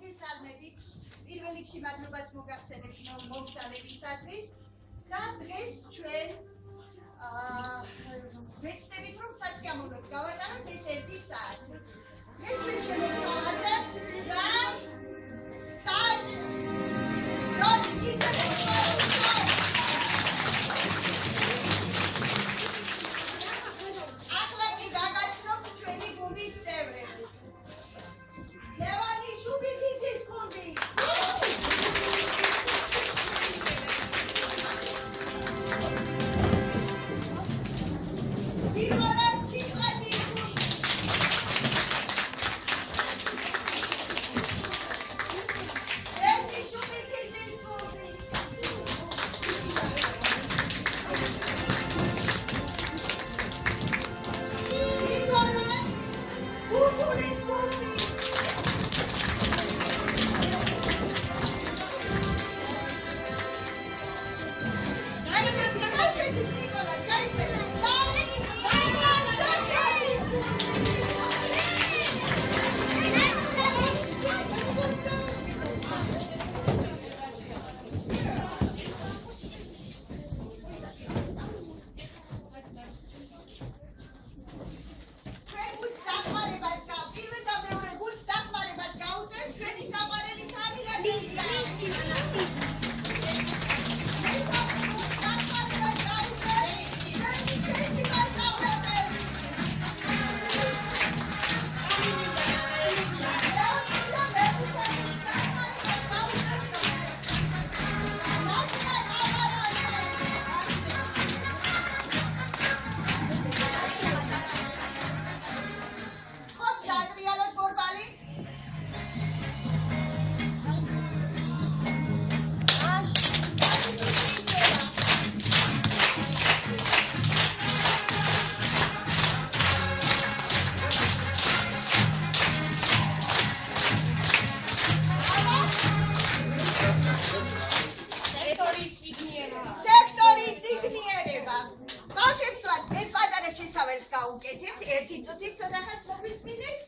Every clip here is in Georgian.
მოგესალმებით. პირველ რიგში მადლობას მოგახსენებთ მომსწრებისათვის და დღეს ჩვენ ვეცდებით რომ სასიამოვნოდ გავატაროთ ეს 1 საათი. ეს ჩვენ შემოვთავაზებთ რა საათი როდის ახლა კი გაგაცნობთ ჩვენი გუნდის წევრებს. ლევანი შუბიქიძის გუნდი. ნიკოლას ჩიკლაძის გუნდი. ესი შუბიქიძის გუნდი. ნიკოლას გუნდის გუნდი. ერთი წუთით ცოტახას მოვისმინეთ.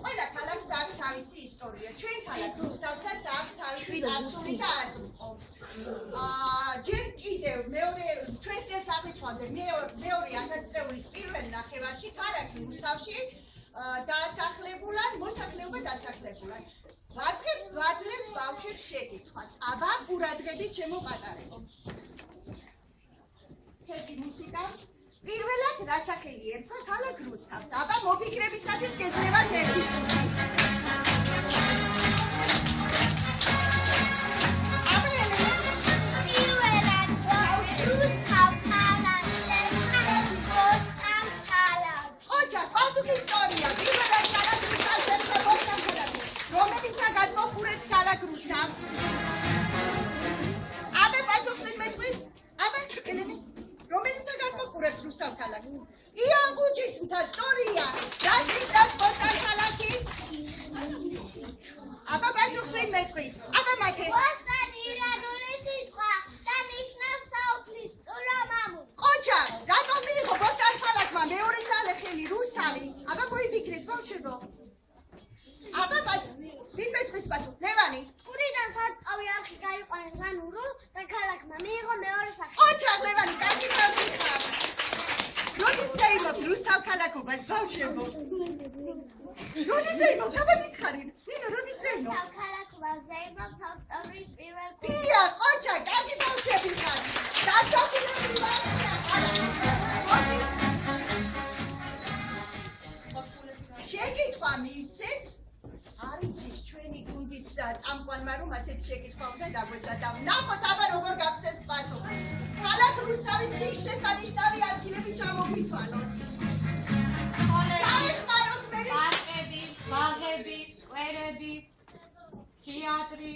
ყველა ქალაქს აქვს თავისი ისტორია. ჩვენ ქალაქ რუსთავსაც აქვს თავისი წარსული და აწმყო. ჯერ კიდევ მეორე ჩვენს ერთ აღრიცხვამდე მეორე 1000 წლების პირველ ნახევარში ქალაქი რუსთავში დაასახლებულან, მოსახლეობა დასახლებულან. ვაძლევთ ბავშვებს შეკითხვას. აბა ყურადღებით შემოვატარებო. თეთრი მუსიკა პირველად რა სახელი ერქვა ქალაქ რუსთავს? აბა მოფიქრებისათვის გეძლევათ 1 წუთი. აბა ელენა პირველად რუსთავ ქალაქს ერქვა როსტამ ქალაქი. ოჩა, პასუხი ისტორია. პირველად ქალაქ რუსთავს ერქვა როსტამ ქალაქი. რომელიც გადმოხურებს ქალაქ რუსთავს? აბა პასუხს ვინ მეტყვის? აბა ელენა რომელიც გადმოყურებს რუსთავ ქალაქს. იან გუჩისმთა სწორია. რას ნიშნავს რუსთავ ქალაქი? აბა პასუხს ვინ მეტყვის? აბა მათე. ოსტად ირანული სიტყვა და ნიშნავს საუფლისწულო მამული. ყოჩა, რატომ მიიღო რუსთავ ქალაქმა მეორე სახელი რუსთავი? აბა მოიფიქრეთ ბავშვებო. აბა ვინ მეტყვის პასუხს? ლევანი. ყურიდან სარწყავი არხი გაიყვანეს ანურო და ქალაქმა მიიღო მეორე სახელი. ყოჩა, ლევანი, კარგი ბავშვი ხარ. როდის გაიმობ რუსთავ ქალაქობას ბავშვებო? როდის გაიმობ? აბა მითხარი. ნინო, როდის გაიმობ? რუსთავ ქალაქობაზე იმობ ოქტომბრის პირველ დია, ყოჩა, კარგი ბავშვები ხარ. დასახულებული ბავშვია. შეკითხვა მივცეთ. არიცის ჩვენი გუნდის წამყვანმა რომ ასეთ შეკითხვა უნდა დაგვეცა და ნახოთ აბა როგორ გაგცეთ პასუხს. ქალაქ რუსთავის ღირსშესანიშნავი ადგილები ჩამოგვითვალოს. დაეხმაროთ მე. პარკები, ბაღები, სკვერები, თეატრი.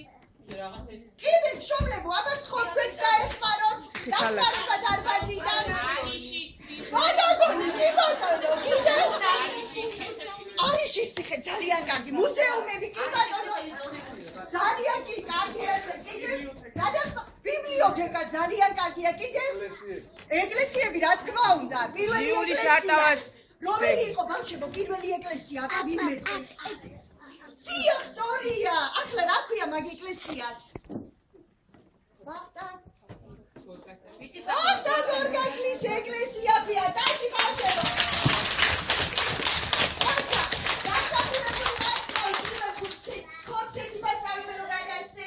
კიდე მშობლებო, აბა გთხოვთ თქვენს დაეხმაროთ. დახმარება დარბაზიდან. გადაგონი კი ბატონო, კიდე არიშის ციხე ძალიან კარგი, მუზეუმები კი ბატონო. ძალიან კი კარგი ესე კიდე. ბიბლიოთეკა ძალიან კარგია კიდე. ეკლესიები რა თქმა უნდა. პირველი ეკლესია რომელი იყო ბავშვებო პირველი ეკლესია? აბა ვინ მეტყვის? დიახ, სწორია. ახლა რა ქვია მაგ ეკლესიას? ბახტან. ბახტან გორგასლის ეკლესია ქვია, დაში გავშევო. აჩა, დასახურებული მასწავლებელი გუშტი. ხოთეთი მასწავლებელი გადასცე.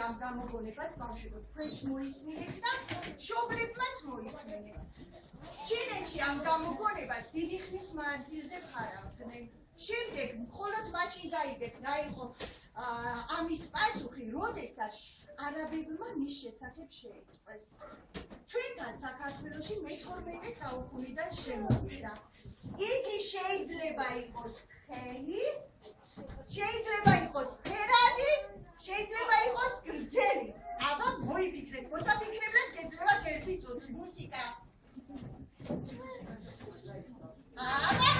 ამ გამოგონებას ბავშვებო თქვენს მოისმინეთ და მშობლებმაც მოისმინეთ. ჩინეთში ამ გამოგონებას დიდი ხნის მანძილზე ხარავდნენ. შემდეგ მხოლოდ მაშინ დაიგეს რა იყო ამის პასუხი, როდესაც არაბებმა მის შესახებ შეიტყვეს. ჩვენთან საქართველოში მე-12 საუკუნიდან შემოვიდა. იგი შეიძლება იყოს თხელი, შეიძლება იყოს ფერადი, შეიძლება იყოს გრძელი. აბა მოიფიქრეთ, მოსაფიქრებლად გეძლევათ ერთი წუთი მუსიკა. აბა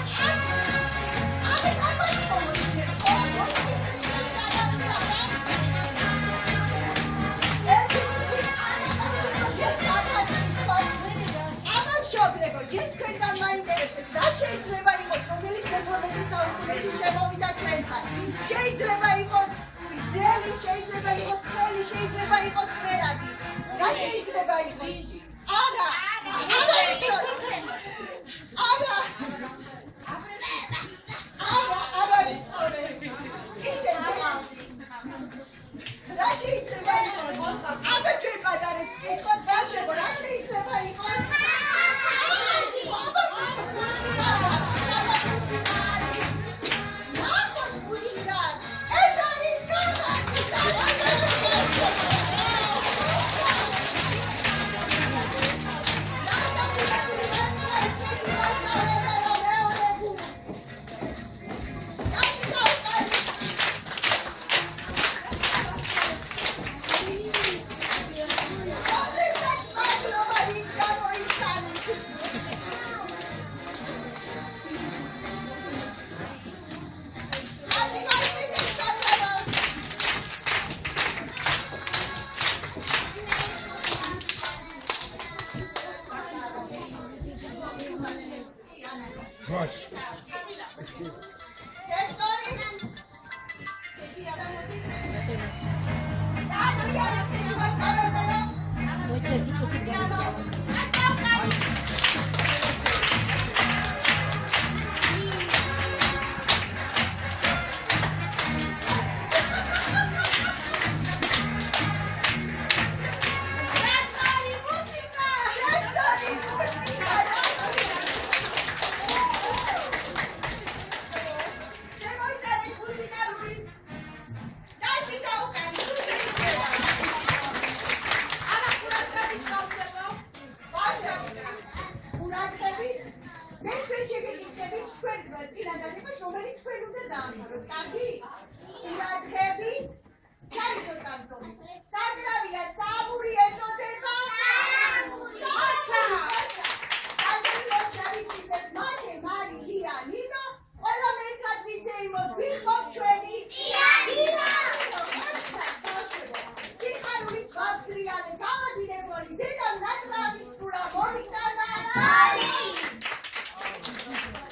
თქვენგან მაინტერესებს რა შეიძლება იყოს რომელიც მე-12 საუკუნეში შემოვიდა ჩვენთან. შეიძლება იყოს გრძელი, შეიძლება იყოს თხელი, შეიძლება იყოს ფერადი. რა შეიძლება იყოს? არა არის სწორად. რა შეიძლება იყოს? აბა ჩვენ პატარებს ვიტყვათ ბავშვებო, რა შეიძლება იყოს?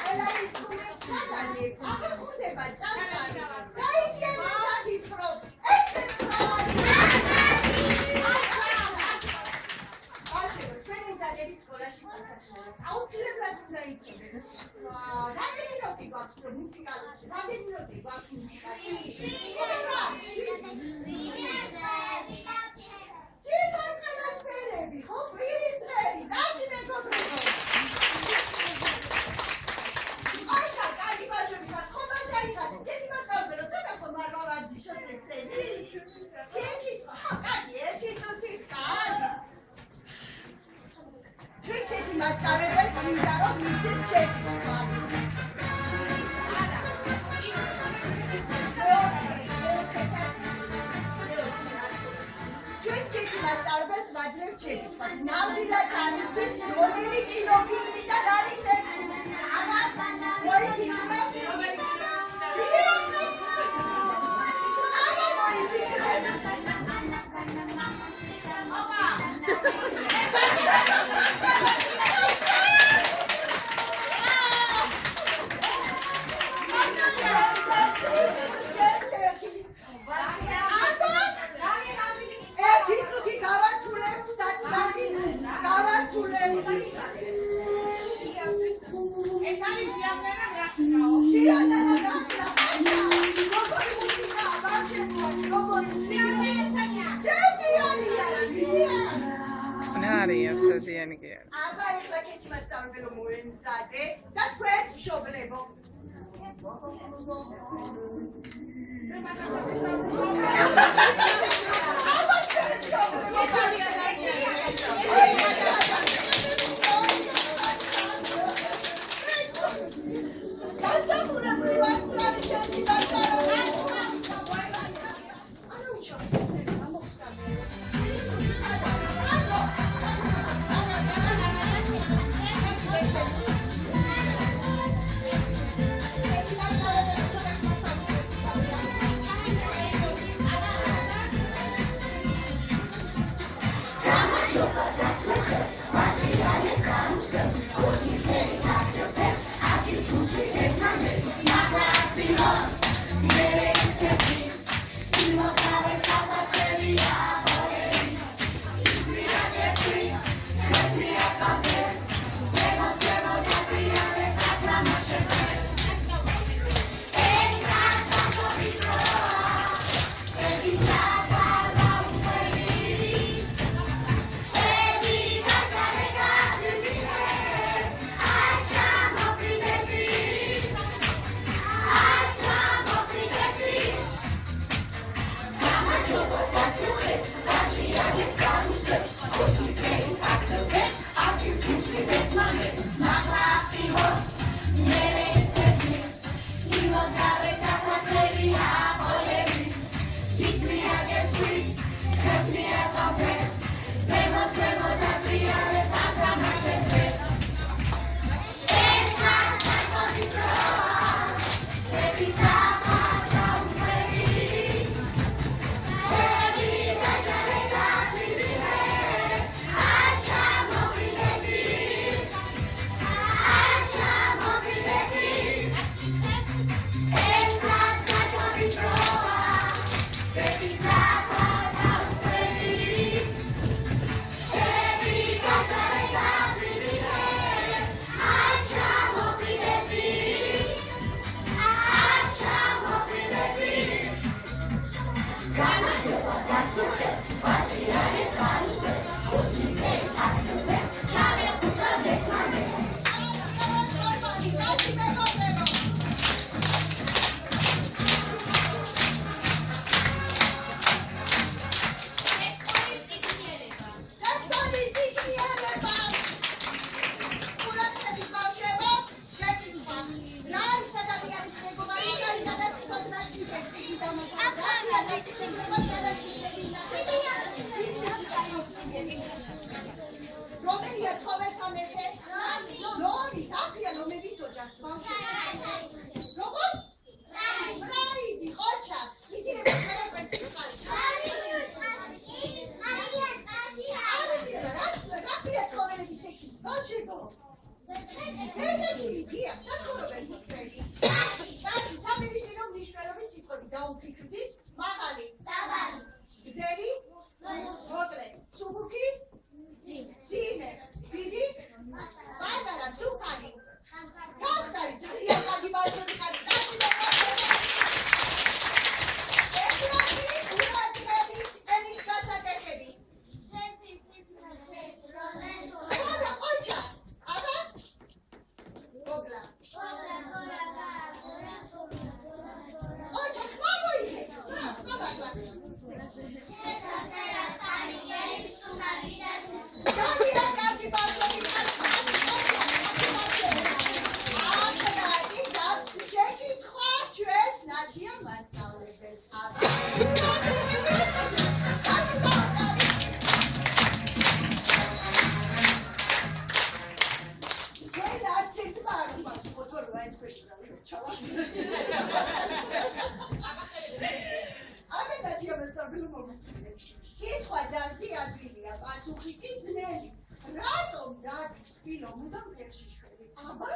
Ela is მუსიკალური. რამდენი მინუტი გვაქვს მუსიკაში? ის არ ყანასფერები, ხო, პირის დღეები, დაში მეგობრებო. აჩა, კარგი ბავშვები ხართ, ხო მაგალითად, გეთი მასწავლებელი, თქვენ მარმა ვარჯიშობთ ესენი? შეკითხვა, ხო, კარგი, ერთი წუთი, კარგი. ჩვენ გეთი მასწავლებელს მინდა რომ მიცეთ შეკითხვა. მასწავლებელს ვაძლევთ შეკითხვას. ნამდვილად არიცის რომელი კინოფილმიდან არის ეს ფილმი? აბა ეხლა კეთი მასწავლებელო მოემზადე და თქვენც მშობლებო. Super. ძალიან კარგი ბავშვები. შეკითხვა ჩვენს ნათია მასწავლებელს. კითხვა ძალზე ადვილია, პასუხი კი ძნელი. რატომ დადის სპილო მუდამ ფეხში შველი? აბა?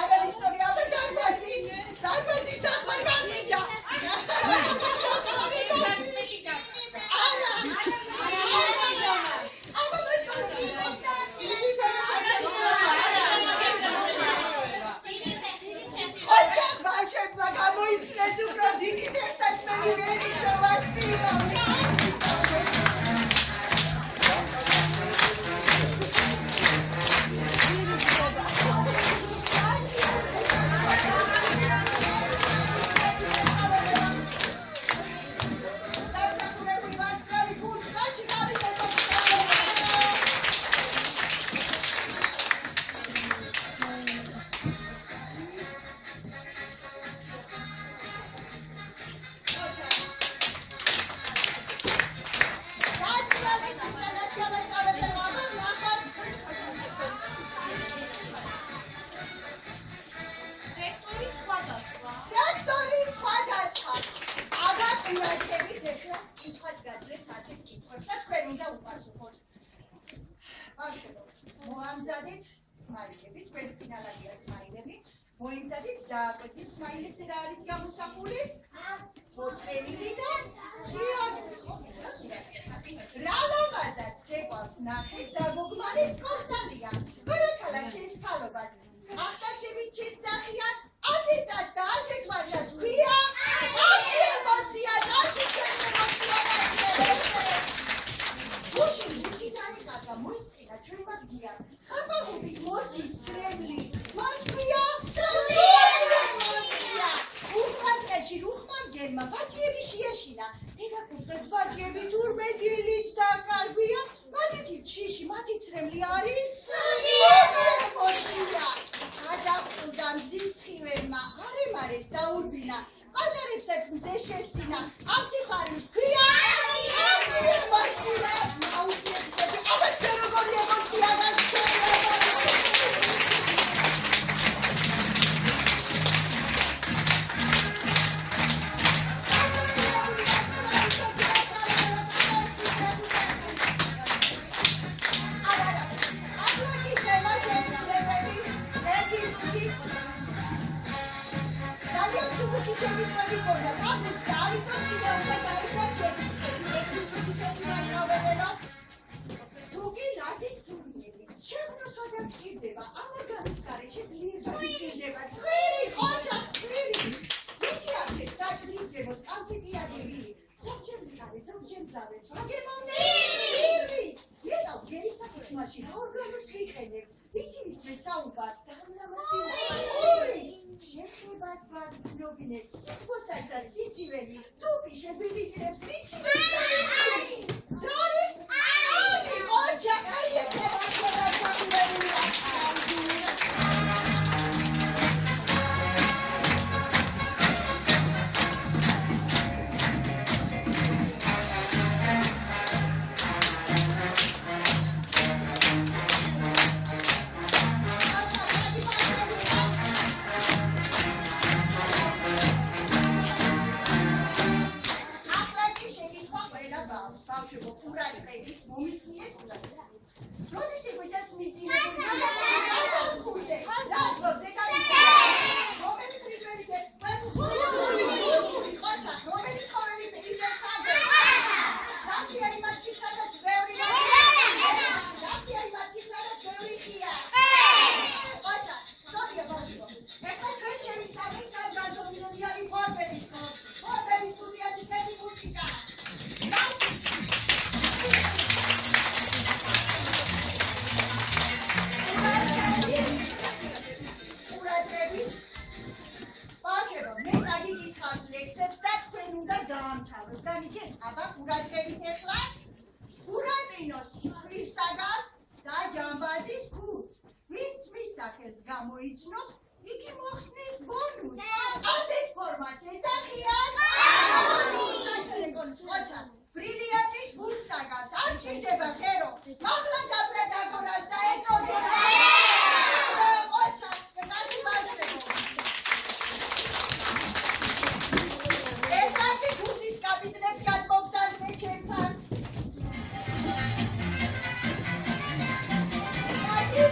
არა ისტორია, აბა დარბაზი დახმარგავდა. გამოიწნეს უფრო დიდი ფეხსაცმელი ვერიშობა სპილო. მოამზადეთ სმაილები, თქვენ სინალაგია სმაილები, მოიმზადეთ დააკვეთით სმაილებზე რა არის გამოსახული, მოწყენილი და რა ლამაზად ცეკვავს ნახეთ და მოგმარეთ კორტალია, გარაკალა შესქალობას, ახსაცებით შესძახიან, ასეთაც და ასეთ მაშას ქვია, ამი ემოცია, ნაში ჩვენ ემოცია გუში მუქი დაიყარდა, მოიწყიდა ჩვენ მაგია, ხაბაღობით მოსდის სრემლი, მას ქვია, უხმანტეში რუხმანგელმა ბაჭიები შეაშინა, დედაფუძებს ბაჭიები თურმე დილით დაკარგვია, მათი ჩიში, მათი სრემლი არის ემოცია. გადაყრდა მძის ხივერმა, არემარეს დაურბინა, ყანარებსაც მზე შეცინა, ამ სიხარულს ქვია, ამი ემოცია. აუცილებლად, აბა ჩვენ როგორი ემოცია სახელს გამოიცნობს, იგი მოხსნის ბონუსს. ასეთ ფორმას ეძახიან ბონუსს. ბრილიანტის ბურსაგას არ სჭირდება ხერო. მაღლა დაბლა დაგონას და ეწოდეს. ყოჩა, კაში მასწრებო. ერთადი გუნდის კაპიტნებს გადმოგზავნე ჩემთან. კაში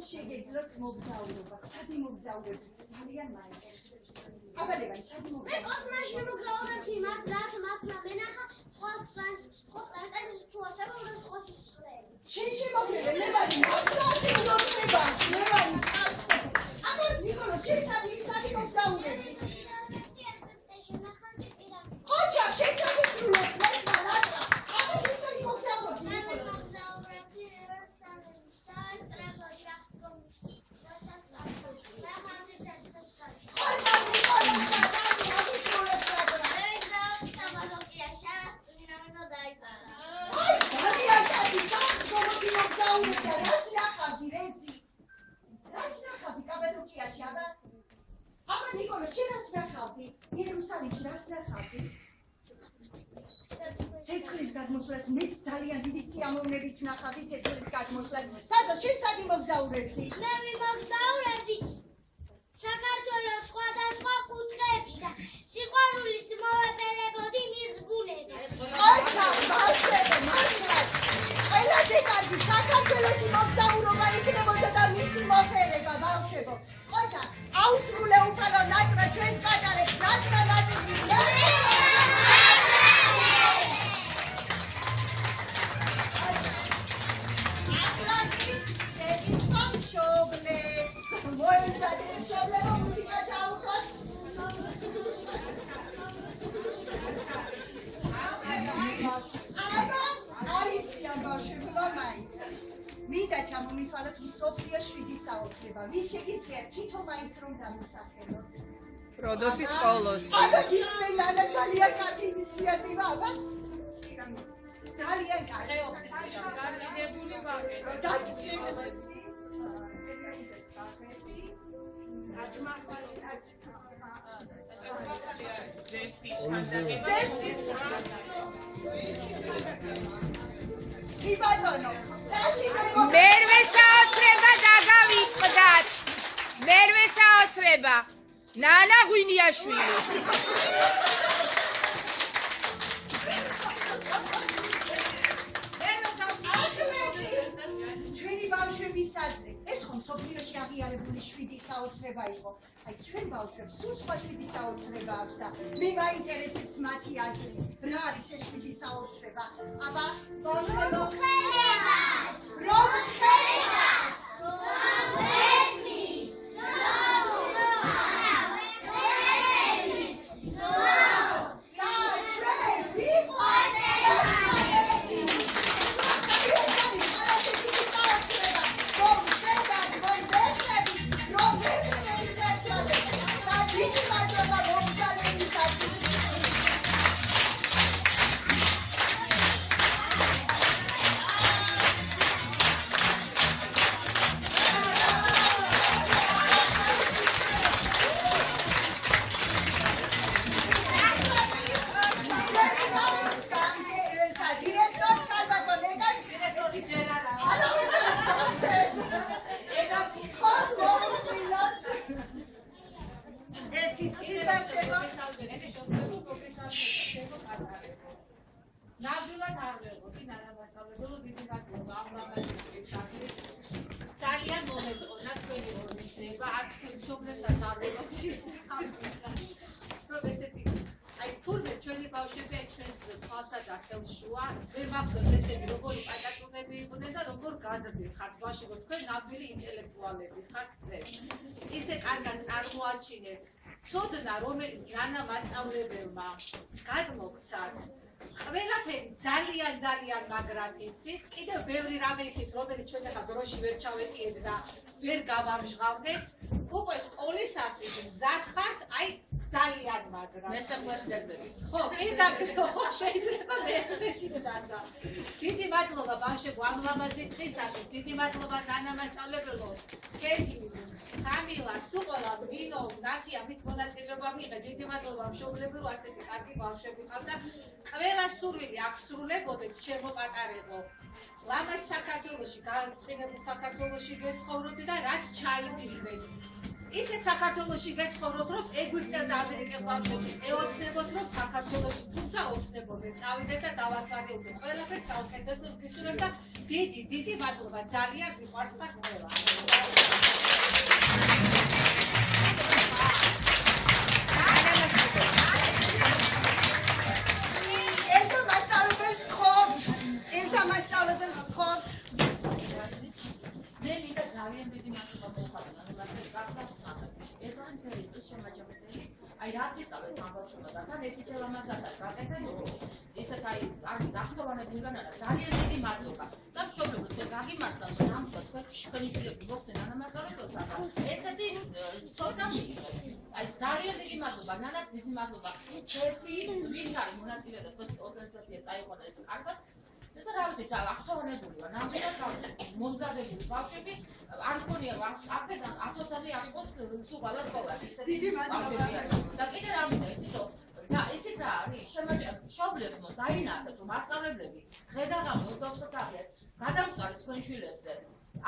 შეგეძლოთ მოგზაურობა, სადი მოგზაურებით ძალიან მაინტერესებს. აბალებანი, სადი მე მოგზაურობა. კოსმოსში მოგზაურობდი, მაგრამ მათმა მენახა სხვა პლანეტების თუ ასევე უნდა სხვა სიცხეები. შენ შემოგვიყვე, მე ვარ მოგზაური მოგზაურობა, მე ვარ აბა ნიკოლო, შენ სადი მოგზაურები. ყოჩა, შენ ჩაგესრულებ, მე მარა. აბა შენ სადი მოგზაურობ, ნიკოლო. ცეცხლის გადმოსვლას მეც ძალიან დიდი სიამოვნებით ნახავდი ცეცხლის გადმოსვლას. თაზო, შენ სადი მოგზაურებდი? მე ვიმოგზაურებდი საქართველოს სხვადასხვა კუთხეებში და სიყვარულით მოვეფერებოდი მის ბუნებას. ყოჩა, ბავშვებო, მართლაც ყველაზე კარგი საქართველოში მოგზაურობა იქნებოდა და მისი მოფერება, ბავშვებო. ყოჩა, აუსრულე უფალო ნატრა ჩვენს პატარებს, ნატრა მინდა ჩამომითვალოთ მსოფლიოს 7 საოცრება. ვის შეგიძლიათ თვითონ მაინც რომ დამისახელოთ? როდოსის სკოლოს. აბა გისმენანა ძალიან კარგი ინიციატივა, აბა. ძალიან კარგი. გაგიდებული ვარგე. მერვე საოცრება დაგავიწყდათ. მერვე საოცრება. ნანა ღვინიაშვილი. ჩვენი ბავშვების აზრით, ეს ხომ მსოფლიოში აღიარებული 7 საოცრება იყო. აი ჩვენ ბავშვებს სულ სხვა 7 საოცრება აქვს და მე მაინტერესებს მათი აზრი. რა არის ეს 7 საოცრება? აბა, ბავშვებო, ხერება! რომ ხერება! ნამდვილად არ ვეღოდი ნანამასწავლებელო დიდი მადლობა ამ ლამაზი სახლის ძალიან მომეწონა თქვენი ორგანიზება არ თქვენ მშობლებსაც არ ვეღოდი რომ ესეთი აი თურმე ჩვენი ბავშვები აი ჩვენს თვალსა და ხელშუა ვერ მახსოვს ესეთი როგორი პატაკუნები იყვნენ და როგორ გაძებნით ბავშვებო თქვენ ნამდვილი ინტელექტუალები ხართ თქვენ ისე კარგად წარმოაჩინეთ ცოდნა რომელიც ნანამასწავლებელმა გადმოგცათ ყველაფერი ძალიან მაგრად იცით. კიდევ ბევრი რამე იცით, რომელიც ჩვენ ახლა დროში ვერ ჩავეტიეთ და ვერ გავამჟღავნეთ. უკვე სკოლისათვის მზად ხართ, აი ძალიან მესამეში ხო, პირდაპირ ხო შეიძლება მეებში დაასვა. დიდი მადლობა ბავშვებო ამ ლამაზი დღისათვის. დიდი მადლობა თანამასწავლებელო. კეთი, კამილა, სუყოლა, ვინო, ნათია მის მონაწილეობა მიიღე. დიდი მადლობა მშობლებო, ასეთი კარგი ბავშვები ყავთ და ყველა სურვილი აქ სრულებოდეთ შემოპატარებო. ლამაზ საქართველოში, გაწყინებულ საქართველოში გეცხოვროთ და რაც ჩაიგდეთ. ისეთ საქართველოში გეცხოვროთ, რომ ეგვიპტელ და ამერიკელ ბავშვებს ეოცნებოთ, რომ საქართველოში თუმცა ოცნებობენ, წავიდეთ და დავათვალიერებთ. ყველაფერს საუკეთესოს გისურვებ და დიდი მადლობა, ძალიან მიყვართ ყველა. ელსა მასწავლებელს გხობთ. მე მინდა ძალიან დიდი მადლობა მოუხატო ეს არ ინტერესის შემაჯამებელი აი რაც ისწავლეთ ამ ბავშვებმა და თან ერთი ცელამაზად გაკეთე ისეთ აი არ დახტოვანებულგან არა ძალიან დიდი მადლობა და მშობლებო თქვენ გაგიმართლათ რომ ამ თქვენი შვილები მოხდნენ ანამასწავლებელთან ესეთი ცოტა მიიღეთ აი ძალიან დიდი მადლობა ნანა დიდი მადლობა ერთი ვინ არის მონაწილე და ეს ორგანიზაცია წაიყვანა ეს კარგად და რა ვიცი, აქტუალურია, ნამდვილად მომზადებული ბავშვები არ მგონია რომ აქედან 100-ი არ იყოს სულ ყველა სკოლაში, ისეთი ბავშვები არის. და კიდე რა მინდა, იცით რა არის? მშობლებმა დაინახეთ, რომ მასწავლებლები ხედავენ 24 საათი გადამწყვეტ თქვენ შვილებზე.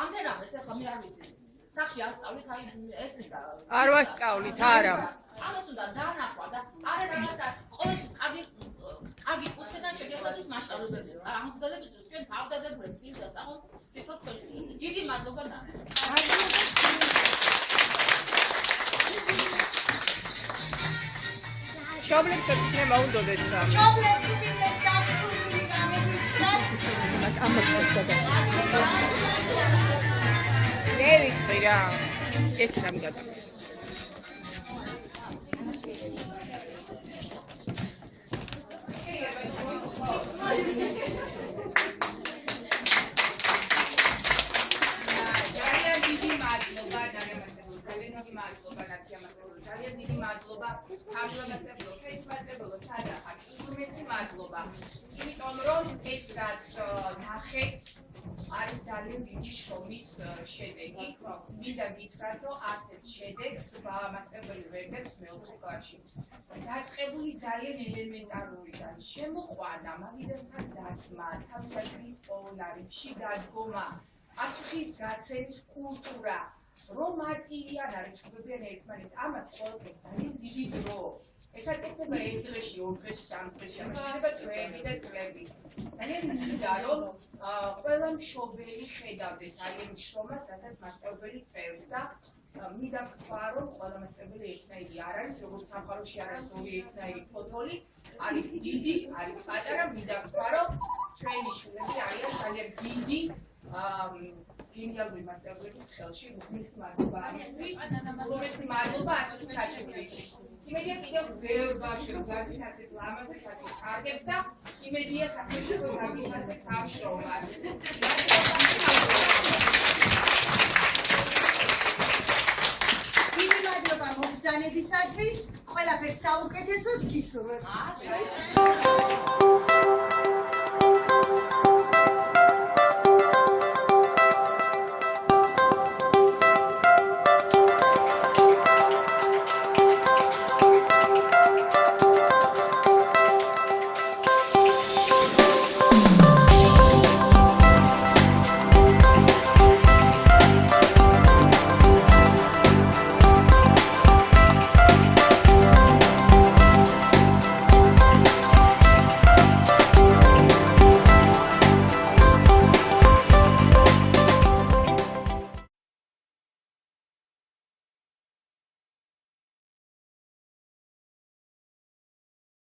ამდენადაც ახლა მე არ ვიცი. სახში ასწავლით, აი ეს და არ ვასწავლით, არა. ამას უნდა დაანახვა და არა რაღაცა ყოველთვის კარგი კურსიდან შეგეხვდით მასწავლებლებს. ამგზავრების ჩვენ თავდადებულებს პირდას აღო ფიქრობ თქვენ. დიდი მადლობა ნანა. მშობლებსაც იქნება მოუნდოდეთ რა. მშობლებს უპირდეს გასული გამეგვიცათ. მე ვიტყვი რა. ეს სამი გადა. ძალიან დიდი მადლობა ძალიან დიდი მადლობა თავმჯდომარეებო, ხელმძღვანელო, სადახარ. უმეტესი მადლობა. იმიტომ რომ ეს რაც ნახეთ არის ძალიან დიდი შრომის შედეგი. მინდა გითხრათ, რომ ასეთ შედეგს მასწავლებელი ვერ დებს მეოთხე კლასში. დაწყებული ძალიან ელემენტარულია. შემოყვანა, მაგიდასთან დაცმა, თავსაცრის პოლარებში დადგომა, პასუხის გაცემის კულტურა. რომ მარტივიან არის ჩუბებიან ერთმანეთს, ამას ყოველთვის ძალიან დიდი დრო. ეს არ იქნება ერთ დღეში, ორ დღეში, სამ დღეში, შეიძლება წლები და წლები. ძალიან მინდა რომ ყველა მშობელი ხედავდეს აი ამ შრომას, რასაც მასწავლებელი წერს და მინდა ვთქვა, რომ ყველა მასწავლებელი ერთნაირი არ არის, როგორც სამყაროში არ არის ორი ერთნაირი ფოთოლი, არის დიდი, არის პატარა, მინდა ვთქვა, რომ ჩვენი შვილები არიან ძალიან დიდი გენიალური მასწავლებლების ხელში. უმეტესი მადლობა ამისთვის. უმეტესი მადლობა ასეთი საჩუქრისთვის. იმედია კიდევ ბევრ ბავშვებს გაგით ასეთ ლამაზებს, ასეთ კარგებს და იმედია საქმეში რომ გაგით ასეთ თავშრომას. დიდი მადლობა მოგზაურობისათვის. ყველაფერს საუკეთესოს გისურვებთ.